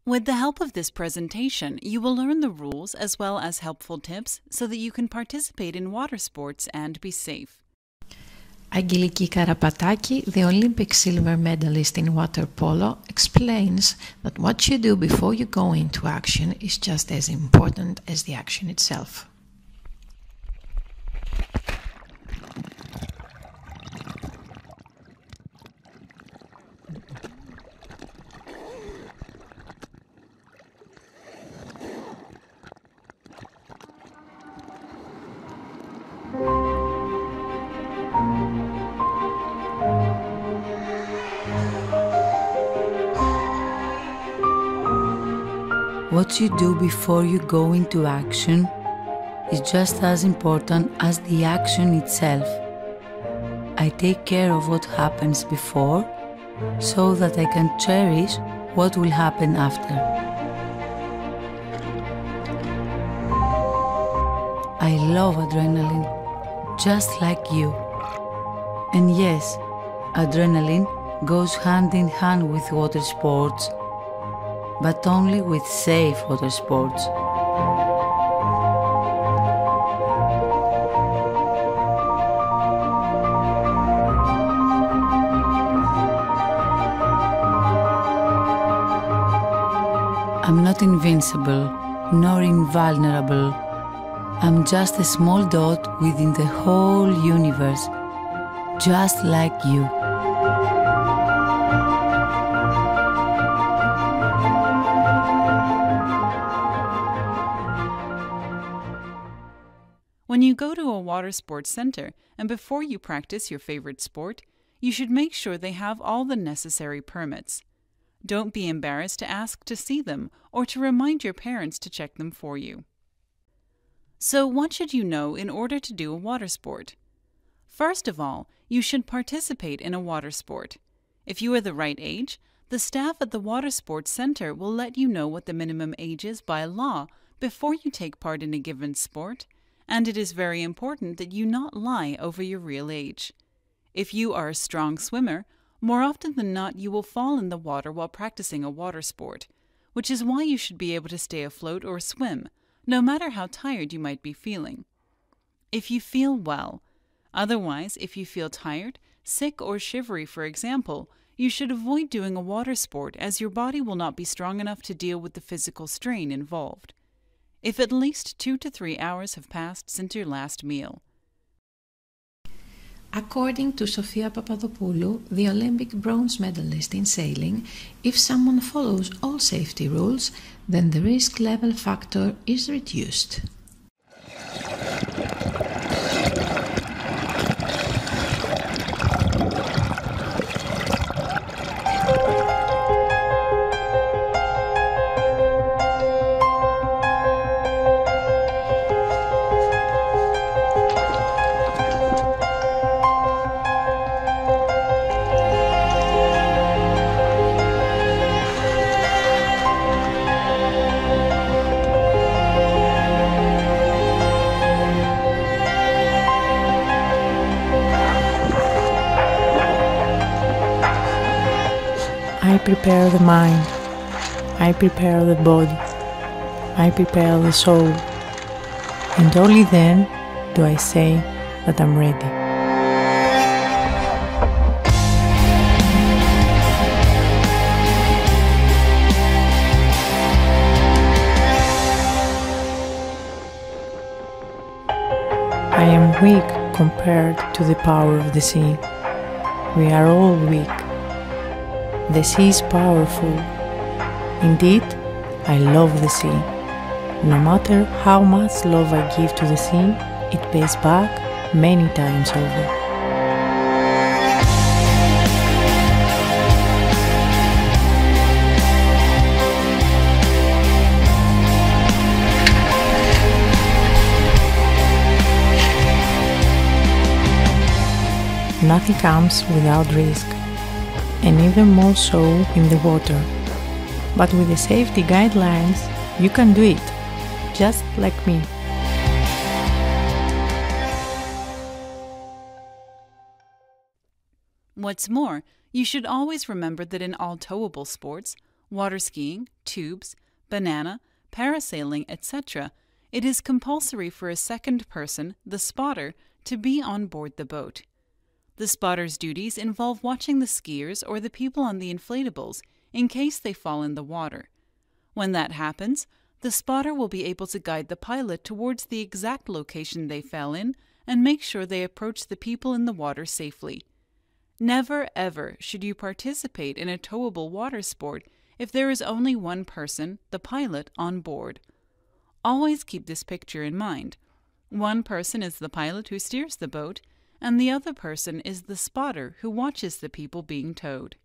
With the help of this presentation, you will learn the rules as well as helpful tips so that you can participate in water sports and be safe. Angeliki Karapataki, the Olympic silver medalist in water polo, explains that what you do before you go into action is just as important as the action itself. What you do before you go into action is just as important as the action itself. I take care of what happens before so that I can cherish what will happen after. I love adrenaline, just like you. And yes, adrenaline goes hand in hand with water sports, but only with safe water sports. I'm not invincible, nor invulnerable. I'm just a small dot within the whole universe, just like you. When you go to a water sports center and before you practice your favorite sport, you should make sure they have all the necessary permits. Don't be embarrassed to ask to see them or to remind your parents to check them for you. So, what should you know in order to do a water sport? First of all, you should participate in a water sport. If you are the right age, the staff at the water sports center will let you know what the minimum age is by law before you take part in a given sport, and it is very important that you not lie over your real age. If you are a strong swimmer, more often than not you will fall in the water while practicing a water sport, which is why you should be able to stay afloat or swim, no matter how tired you might be feeling. If you feel well. Otherwise, if you feel tired, sick or shivery, for example, you should avoid doing a water sport as your body will not be strong enough to deal with the physical strain involved. If at least 2 to 3 hours have passed since your last meal. According to Sofia Papadopoulou, the Olympic bronze medalist in sailing, if someone follows all safety rules, then the risk level factor is reduced. I prepare the mind, I prepare the body, I prepare the soul, and only then do I say that I'm ready. I am weak compared to the power of the sea. We are all weak. The sea is powerful. Indeed, I love the sea. No matter how much love I give to the sea, it pays back many times over. Nothing comes without risk, and even more so in the water. But with the safety guidelines, you can do it, just like me. What's more, you should always remember that in all towable sports, water skiing, tubes, banana, parasailing, etc., it is compulsory for a second person, the spotter, to be on board the boat. The spotter's duties involve watching the skiers or the people on the inflatables in case they fall in the water. When that happens, the spotter will be able to guide the pilot towards the exact location they fell in and make sure they approach the people in the water safely. Never ever should you participate in a towable water sport if there is only one person, the pilot, on board. Always keep this picture in mind. One person is the pilot who steers the boat, and the other person is the spotter who watches the people being towed.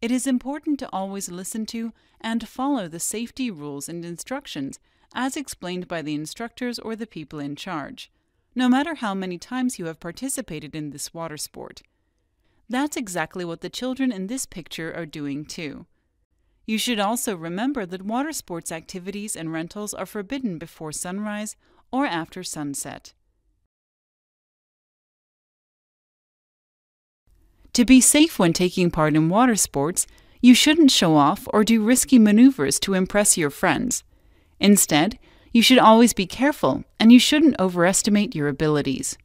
It is important to always listen to and follow the safety rules and instructions as explained by the instructors or the people in charge, no matter how many times you have participated in this water sport. That's exactly what the children in this picture are doing too. You should also remember that water sports activities and rentals are forbidden before sunrise or after sunset. To be safe when taking part in water sports, you shouldn't show off or do risky maneuvers to impress your friends. Instead, you should always be careful and you shouldn't overestimate your abilities.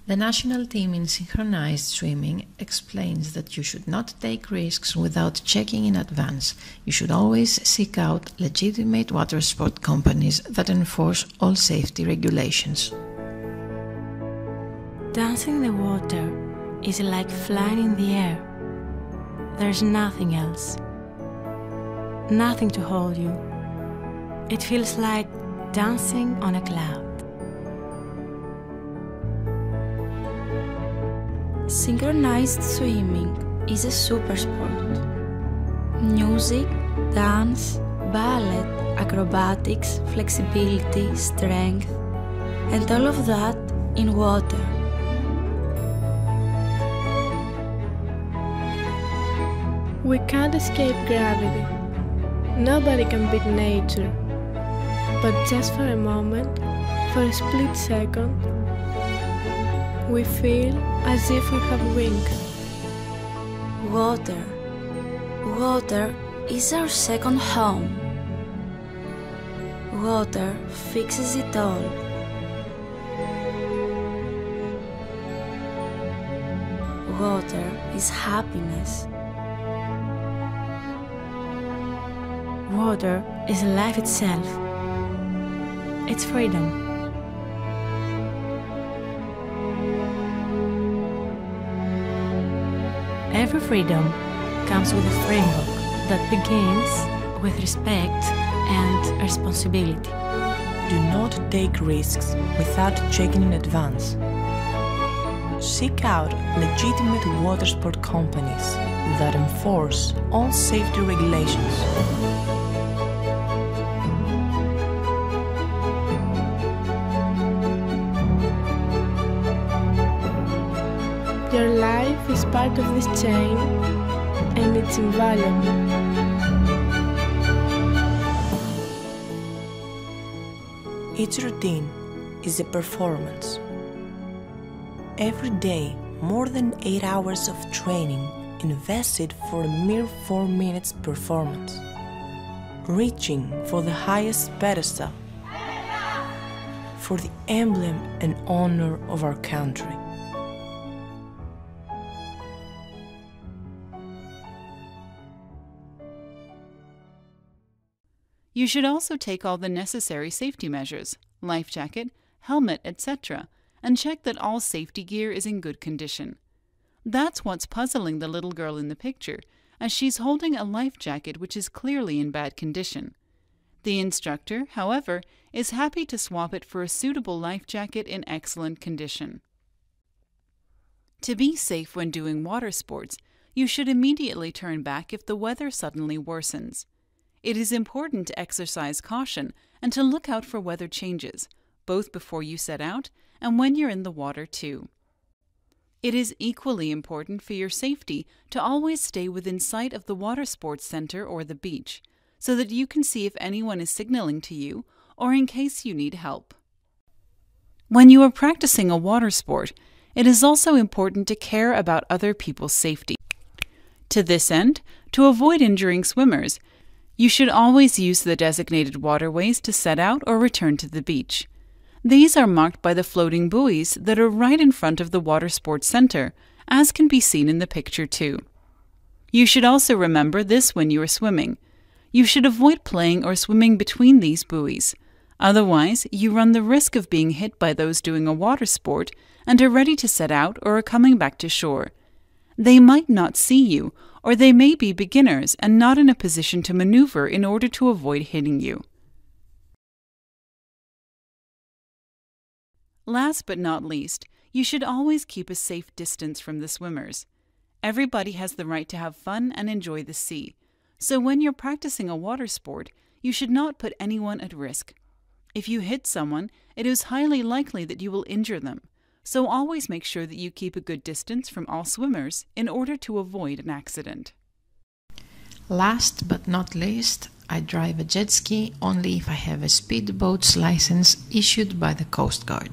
The national team in synchronized swimming explains that you should not take risks without checking in advance. You should always seek out legitimate water sport companies that enforce all safety regulations. Dancing in the water is like flying in the air. There's nothing else. Nothing to hold you. It feels like dancing on a cloud. Synchronized swimming is a super sport. Music, dance, ballet, acrobatics, flexibility, strength, and all of that in water. We can't escape gravity. Nobody can beat nature. But just for a moment, for a split second, we feel as if we have wings. Water. Water is our second home. Water fixes it all. Water is happiness. Water is life itself. It's freedom. Every freedom comes with a framework that begins with respect and responsibility. Do not take risks without checking in advance. Seek out legitimate water sport companies that enforce all safety regulations. Your life is part of this chain, and it's invaluable. Each routine is a performance. Every day, more than 8 hours of training invested for a mere 4 minutes performance. Reaching for the highest pedestal, for the emblem and honor of our country. You should also take all the necessary safety measures, life jacket, helmet, etc., and check that all safety gear is in good condition. That's what's puzzling the little girl in the picture, as she's holding a life jacket which is clearly in bad condition. The instructor, however, is happy to swap it for a suitable life jacket in excellent condition. To be safe when doing water sports, you should immediately turn back if the weather suddenly worsens. It is important to exercise caution and to look out for weather changes, both before you set out and when you're in the water too. It is equally important for your safety to always stay within sight of the water sports center or the beach, so that you can see if anyone is signaling to you or in case you need help. When you are practicing a water sport, it is also important to care about other people's safety. To this end, to avoid injuring swimmers, you should always use the designated waterways to set out or return to the beach. These are marked by the floating buoys that are right in front of the water sports center, as can be seen in the picture too. You should also remember this when you are swimming. You should avoid playing or swimming between these buoys. Otherwise, you run the risk of being hit by those doing a water sport and are ready to set out or are coming back to shore. They might not see you, or they may be beginners and not in a position to maneuver in order to avoid hitting you. Last but not least, you should always keep a safe distance from the swimmers. Everybody has the right to have fun and enjoy the sea, so when you're practicing a water sport, you should not put anyone at risk. If you hit someone, it is highly likely that you will injure them, so always make sure that you keep a good distance from all swimmers in order to avoid an accident. Last but not least, I drive a jet ski only if I have a speedboat's license issued by the Coast Guard.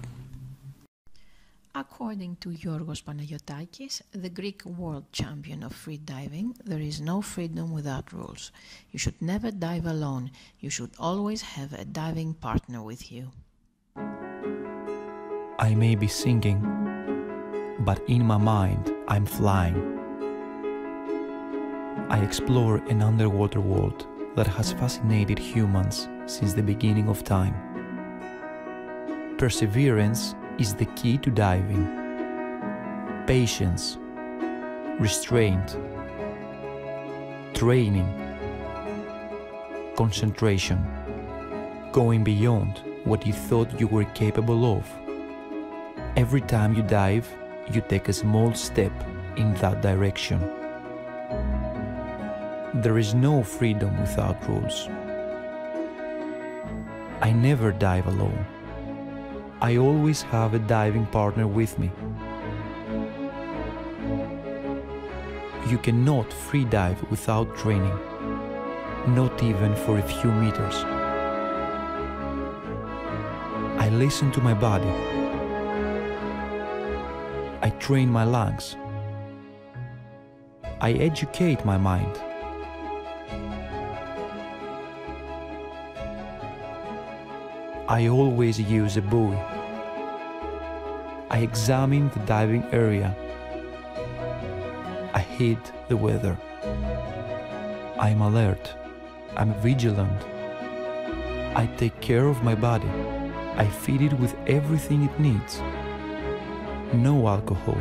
According to Giorgos Panagiotakis, the Greek world champion of free diving, there is no freedom without rules. You should never dive alone. You should always have a diving partner with you. I may be singing, but in my mind I'm flying. I explore an underwater world that has fascinated humans since the beginning of time. Perseverance is the key to diving. Patience, restraint, training, concentration, going beyond what you thought you were capable of. Every time you dive, you take a small step in that direction. There is no freedom without rules. I never dive alone. I always have a diving partner with me. You cannot free dive without training, not even for a few meters. I listen to my body. I train my lungs. I educate my mind. I always use a buoy. I examine the diving area. I hit the weather. I'm alert. I'm vigilant. I take care of my body. I feed it with everything it needs. No alcohol.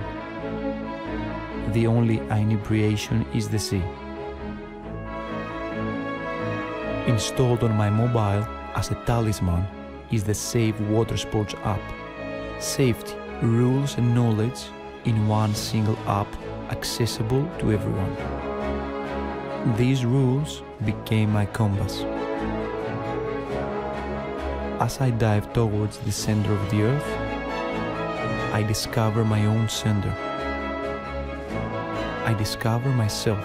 The only inebriation is the sea. Installed on my mobile as a talisman is the Safe Water Sports app. Safety, rules and knowledge in one single app, accessible to everyone. These rules became my compass. As I dive towards the center of the earth, I discover my own center. I discover myself.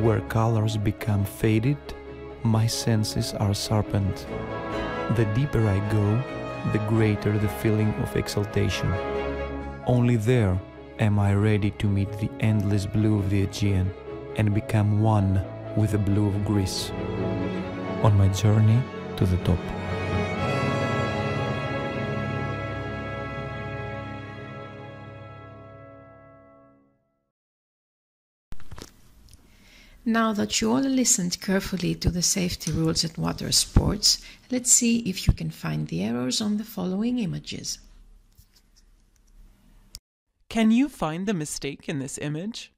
Where colors become faded, my senses are sharpened. The deeper I go, the greater the feeling of exaltation. Only there am I ready to meet the endless blue of the Aegean and become one with the blue of Greece on my journey to the top. Now that you all listened carefully to the safety rules at water sports, let's see if you can find the errors on the following images. Can you find the mistake in this image?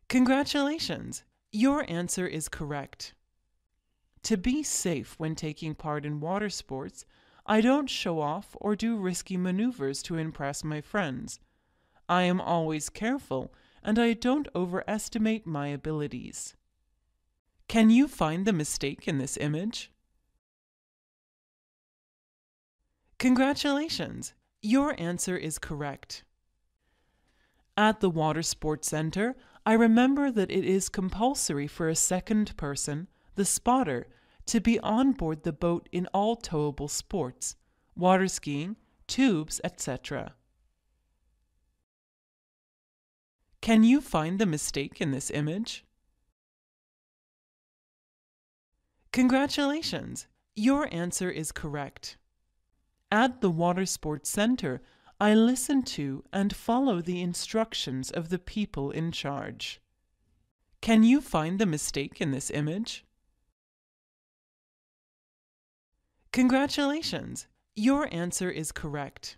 Congratulations! Your answer is correct. To be safe when taking part in water sports, I don't show off or do risky maneuvers to impress my friends. I am always careful and I don't overestimate my abilities. Can you find the mistake in this image? Congratulations! Your answer is correct. At the Water Sports Center, I remember that it is compulsory for a second person, the spotter, to be on board the boat in all towable sports, water skiing, tubes, etc. Can you find the mistake in this image? Congratulations! Your answer is correct. At the Water Sports Center, I listen to and follow the instructions of the people in charge. Can you find the mistake in this image? Congratulations! Your answer is correct.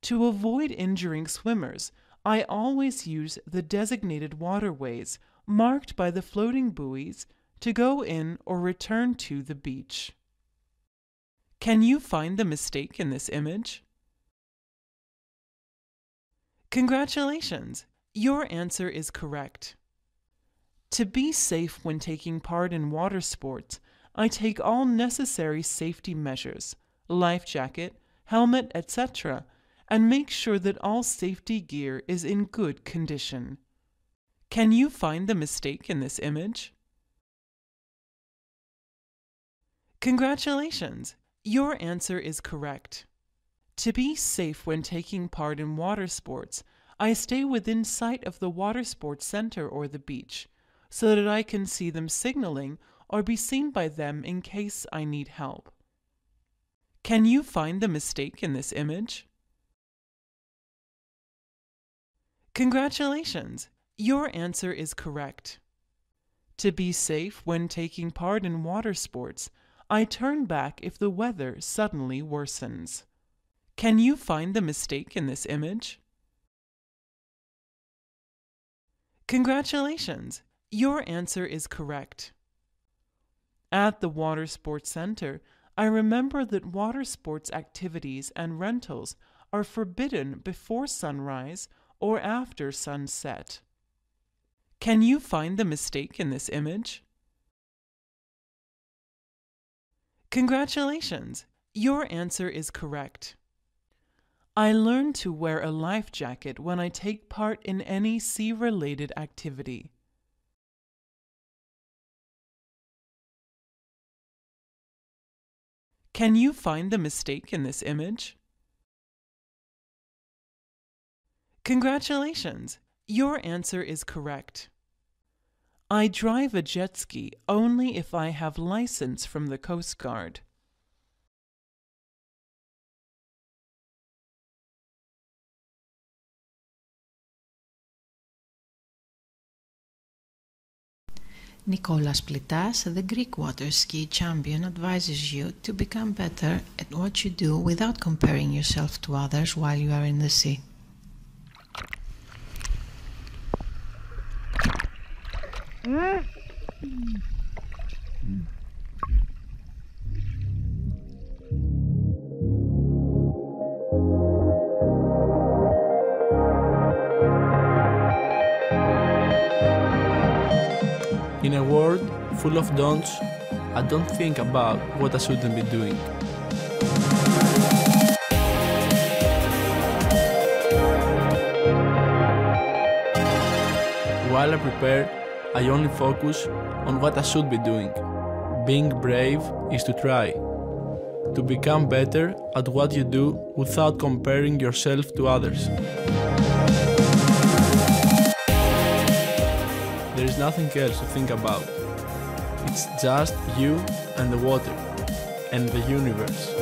To avoid injuring swimmers, I always use the designated waterways marked by the floating buoys to go in or return to the beach. Can you find the mistake in this image? Congratulations! Your answer is correct. To be safe when taking part in water sports, I take all necessary safety measures, life jacket, helmet, etc., and make sure that all safety gear is in good condition. Can you find the mistake in this image? Congratulations! Your answer is correct. To be safe when taking part in water sports, I stay within sight of the water sports center or the beach, so that I can see them signaling or be seen by them in case I need help. Can you find the mistake in this image? Congratulations! Your answer is correct. To be safe when taking part in water sports, I turn back if the weather suddenly worsens. Can you find the mistake in this image? Congratulations! Your answer is correct. At the Water Sports Center, I remember that water sports activities and rentals are forbidden before sunrise or after sunset. Can you find the mistake in this image? Congratulations! Your answer is correct. I learn to wear a life jacket when I take part in any sea-related activity. Can you find the mistake in this image? Congratulations! Your answer is correct. I drive a jet ski only if I have license from the Coast Guard. Nicholas Plitas, the Greek water ski champion, advises you to become better at what you do without comparing yourself to others while you are in the sea. In a world full of don'ts, I don't think about what I shouldn't be doing. While I prepare, I only focus on what I should be doing. Being brave is to try. To become better at what you do without comparing yourself to others. There is nothing else to think about. It's just you and the water and the universe.